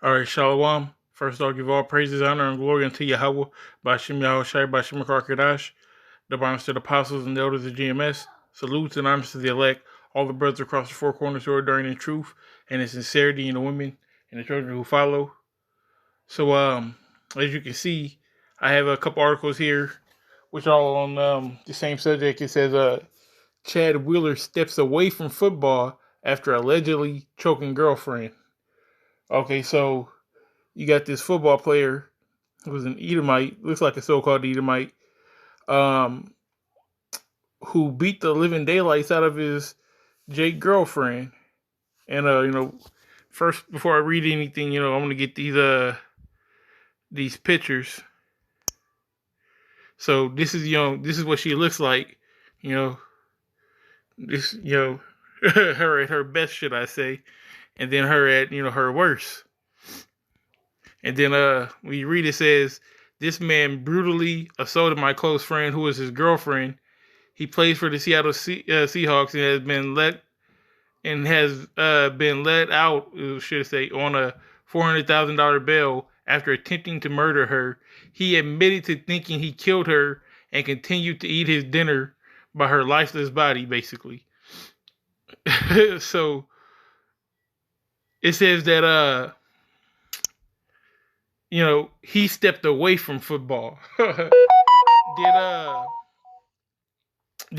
All right, Shalom. First, I'll give all praises, honor, and glory unto Yahweh, Bashem Yahushai, Bashem Karkadash, the bonus to the apostles and the elders of GMS. Salutes and honors to the elect, all the brothers across the four corners who are enduring in truth and in sincerity, and the women and the children who follow. So, as you can see, I have a couple articles here, which are all on the same subject. It says, Chad Wheeler steps away from football after allegedly choking girlfriend. Okay, so you got this football player who was an Edomite, looks like a so-called Edomite, um, who beat the living daylights out of his Jake girlfriend. And first before I read anything, I'm gonna get these pictures. So this is what she looks like, you know, this her at her best, should I say, and then her at her worst. And then when you read it says, this man brutally assaulted my close friend who was his girlfriend. He plays for the Seattle Seahawks and has been let out, should I say, on a $400,000 bail after attempting to murder her. He admitted to thinking he killed her and continued to eat his dinner by her lifeless body, basically. So it says that he stepped away from football. Did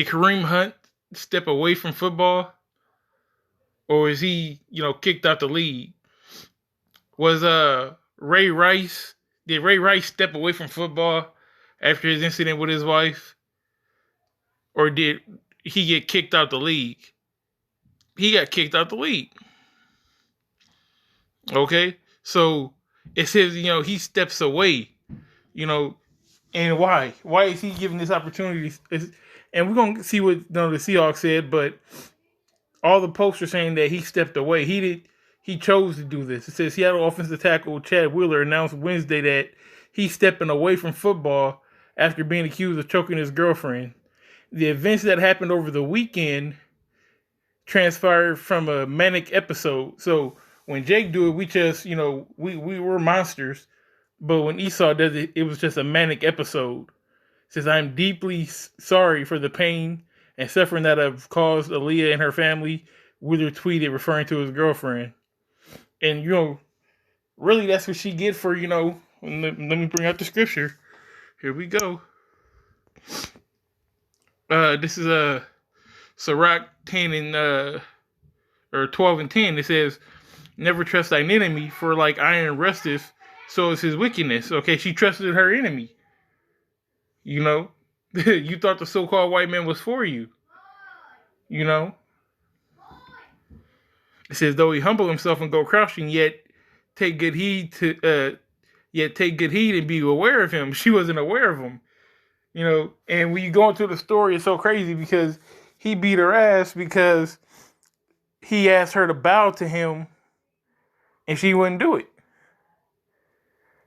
Kareem Hunt step away from football? Or is he, kicked out the league? Was Ray Rice, did Ray Rice step away from football after his incident with his wife? Or did he get kicked out the league? He got kicked out the league. Okay? So it says, he steps away, and why? Why is he given this opportunity? And we're going to see what the Seahawks said, but all the posts are saying that he stepped away. He chose to do this. It says Seattle offensive tackle Chad Wheeler announced Wednesday that he's stepping away from football after being accused of choking his girlfriend. The events that happened over the weekend transpired from a manic episode. So when Jake do it, we just, we were monsters. But when Esau does it, it was just a manic episode. It says, I'm deeply sorry for the pain and suffering that have caused Aaliyah and her family. Wheeler tweeted referring to his girlfriend. And, really that's what she did for, let me bring out the scripture. Here we go. This is Sirach 10 and, or 12 and 10. It says, never trust thine enemy, for like iron rusteth, so is his wickedness. Okay, she trusted her enemy. You thought the so-called white man was for you. It says, though he humble himself and go crouching, yet take good heed and be aware of him. She wasn't aware of him. And when you go into the story, it's so crazy because he beat her ass because he asked her to bow to him and she wouldn't do it.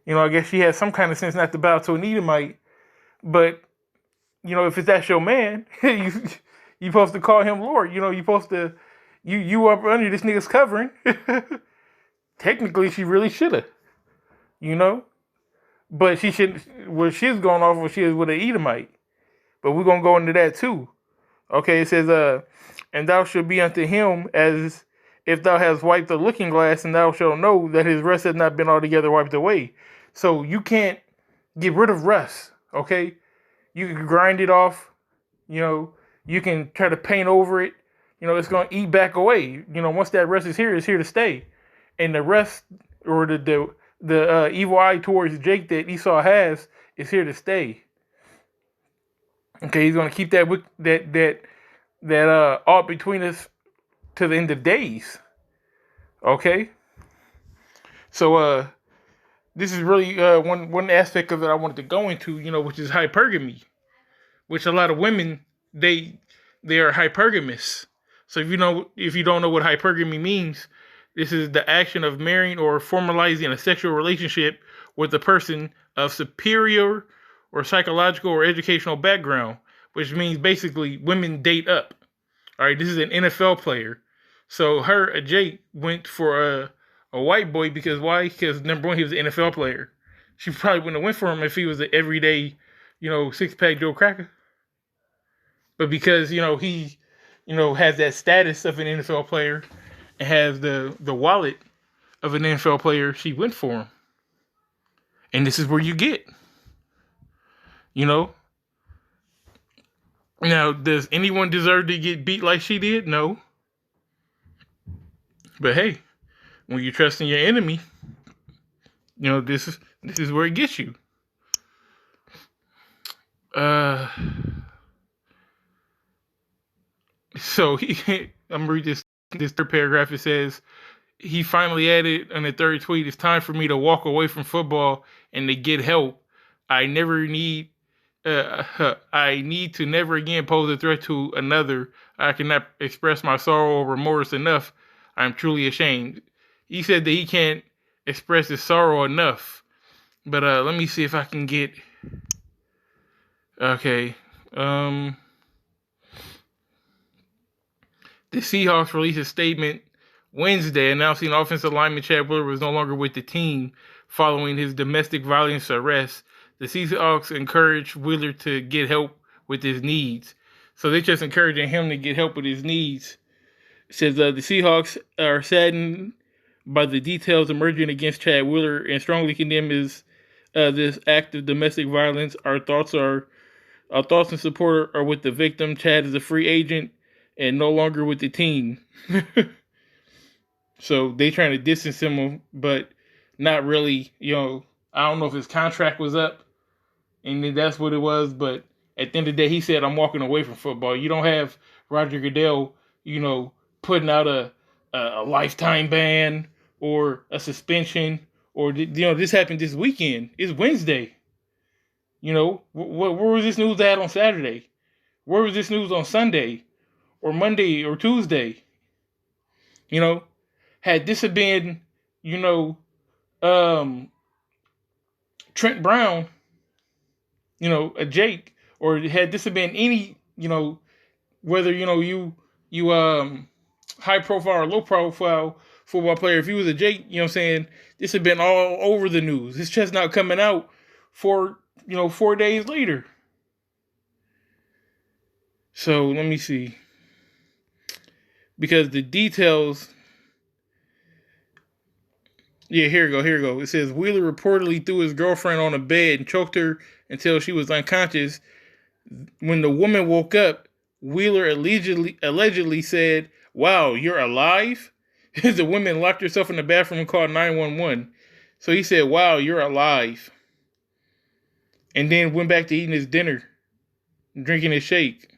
I guess she had some kind of sense not to bow to an Edomite. But, if it's that's your man, you supposed to call him Lord. You supposed to, you up under this nigga's covering. Technically, she really should have, But she shouldn't, well, she's going off what she is with an Edomite. But we're going to go into that too. Okay, it says, and thou shalt be unto him as if thou hast wiped the looking glass, and thou shalt know that his rust has not been altogether wiped away. So you can't get rid of rust, okay? You can grind it off, you can try to paint over it, it's going to eat back away. Once that rust is here, it's here to stay. And the rest, or the evil eye towards Jake that Esau has, is here to stay. Okay, he's going to keep that all between us to the end of days. Okay? So, this is really one aspect of it I wanted to go into, which is hypergamy, which a lot of women they are hypergamous. So if you don't know what hypergamy means, this is the action of marrying or formalizing a sexual relationship with a person of superior or psychological or educational background, which means basically women date up. All right, this is an NFL player. So Jake went for a a white boy because why? Because number one, he was an NFL player. She probably wouldn't have went for him if he was an everyday, 6-pack Joe Cracker. But because he, has that status of an NFL player and has the wallet of an NFL player, she went for him. And this is where you get, you know. Now, does anyone deserve to get beat like she did? No. But hey, when you trust in your enemy, this is where it gets you. So I'm gonna read this third paragraph. It says he finally added on the third tweet, "It's time for me to walk away from football and to get help. I need to never again pose a threat to another. I cannot express my sorrow or remorse enough. I'm truly ashamed." He said that he can't express his sorrow enough. But let me see if I can get. Okay. The Seahawks released a statement Wednesday announcing offensive lineman Chad Wheeler was no longer with the team following his domestic violence arrest. The Seahawks encouraged Wheeler to get help with his needs. So they're just encouraging him to get help with his needs. It says the Seahawks are saddened by the details emerging against Chad Wheeler and strongly condemn this act of domestic violence. Our thoughts and support are with the victim. Chad is a free agent and no longer with the team. So they trying to distance him, but not really. I don't know if his contract was up, and that's what it was. But at the end of the day, he said, "I'm walking away from football." You don't have Roger Goodell, putting out a lifetime ban or a suspension, or this happened this weekend. It's Wednesday. Where was this news at on Saturday? Where was this news on Sunday, or Monday, or Tuesday? Had this have been, Trent Brown, a Jake, or had this have been any, whether you high profile or low profile football player, if you was a Jake, this had been all over the news. It's just not coming out for 4 days later. So let me see, because the details. Yeah, here we go. It says Wheeler reportedly threw his girlfriend on a bed and choked her until she was unconscious. When the woman woke up, Wheeler allegedly said, "Wow, you're alive?" The woman locked herself in the bathroom and called 911. So he said, "Wow, you're alive." And then went back to eating his dinner, drinking his shake.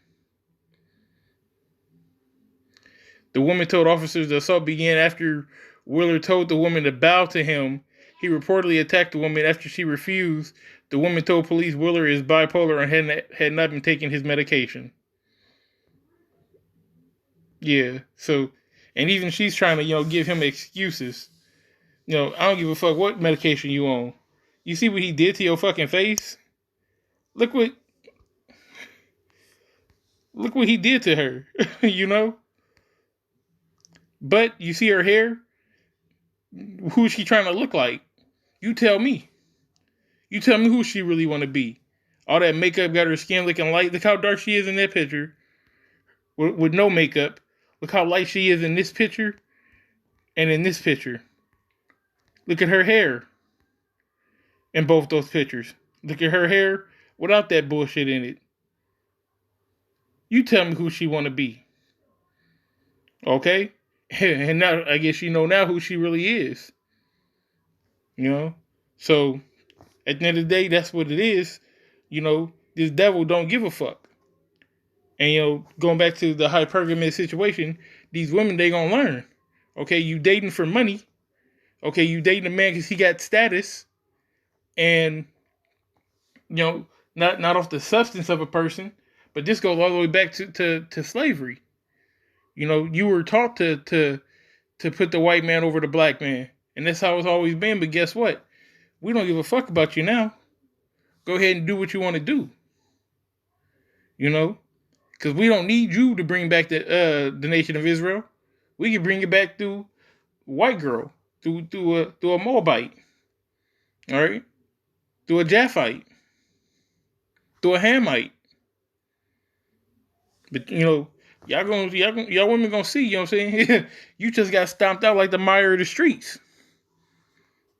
The woman told officers the assault began after Wheeler told the woman to bow to him. He reportedly attacked the woman after she refused. The woman told police Wheeler is bipolar and had not been taking his medication. Yeah, so, and even she's trying to, give him excuses. I don't give a fuck what medication you on. You see what he did to your fucking face? Look what he did to her, But you see her hair? Who's she trying to look like? You tell me. You tell me who she really want to be. All that makeup got her skin looking light. Look how dark she is in that picture. With no makeup. Look how light she is in this picture and in this picture. Look at her hair in both those pictures. Look at her hair without that bullshit in it. You tell me who she want to be. Okay? And now I guess you know now who she really is. So at the end of the day, that's what it is. This devil don't give a fuck. And going back to the hypergamy situation, these women, they gonna learn. Okay, you dating for money. Okay, you dating a man because he got status, and not off the substance of a person, but this goes all the way back to slavery. You were taught to put the white man over the black man. And that's how it's always been. But guess what? We don't give a fuck about you now. Go ahead and do what you want to do. Because we don't need you to bring back the nation of Israel. We can bring it back through white girl. through a Moabite, all right, through a Japhite, through a Hamite. But y'all women gonna see. You know what I'm saying? You just got stomped out like the mire of the streets.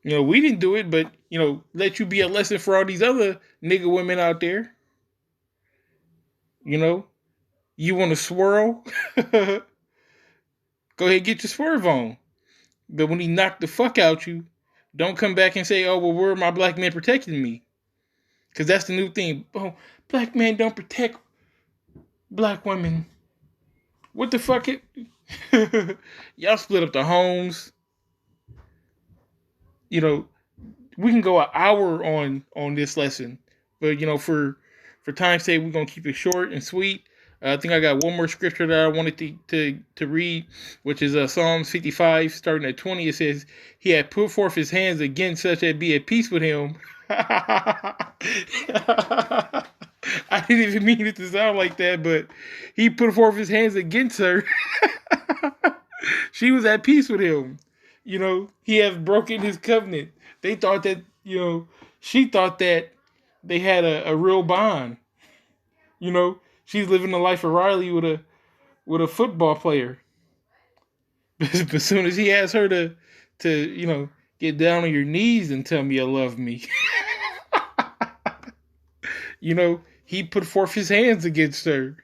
We didn't do it, but let you be a lesson for all these other nigga women out there. You know, you want to swirl? Go ahead, get your swerve on. But when he knocked the fuck out you, don't come back and say, "Oh, well, where are my black men protecting me?" Because that's the new thing. Oh, black men don't protect black women. What the fuck? Y'all split up the homes. We can go an hour on this lesson, but for time's sake, we're gonna keep it short and sweet. I think I got one more scripture that I wanted to read, which is Psalms 55, starting at 20. It says, "He had put forth his hands against such as be at peace with him." I didn't even mean it to sound like that, but he put forth his hands against her. She was at peace with him. He has broken his covenant. They thought that, she thought that they had a real bond. She's living the life of Riley with a football player. But as soon as he asked her to get down on your knees and tell me you love me, he put forth his hands against her.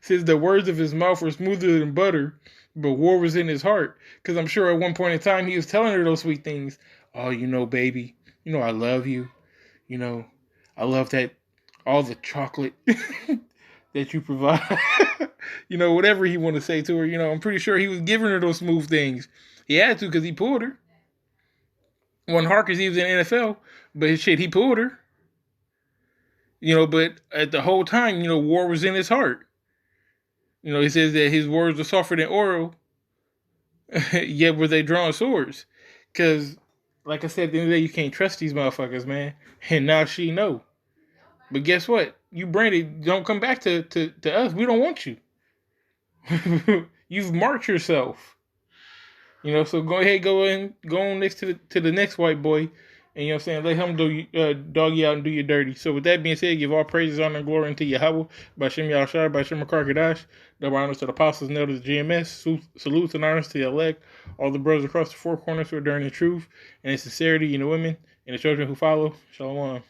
Says the words of his mouth were smoother than butter, but war was in his heart. Because I'm sure at one point in time he was telling her those sweet things. Oh, baby, I love you. I love that, all the chocolate that you provide. Whatever he want to say to her. I'm pretty sure he was giving her those smooth things. He had to because he pulled her. One hard because he was in the NFL, but shit, he pulled her. But at the whole time, war was in his heart. He says that his words are softer than oil, yet were they drawing swords. Because, like I said, at the end of the day, you can't trust these motherfuckers, man. And now she know. But guess what? You, Brandy, don't come back to us. We don't want you. You've marked yourself. So go ahead, go on next to the next white boy, and let him dog you out and do you dirty. So with that being said, give all praises, honor, and glory unto Yahweh, by Shem Yahshua, by Shem Karkadash, double honors to the apostles, and elders of GMS, salutes and honors to the elect, all the brothers across the four corners who are during the truth, and in sincerity, women, and the children who follow. Shalom.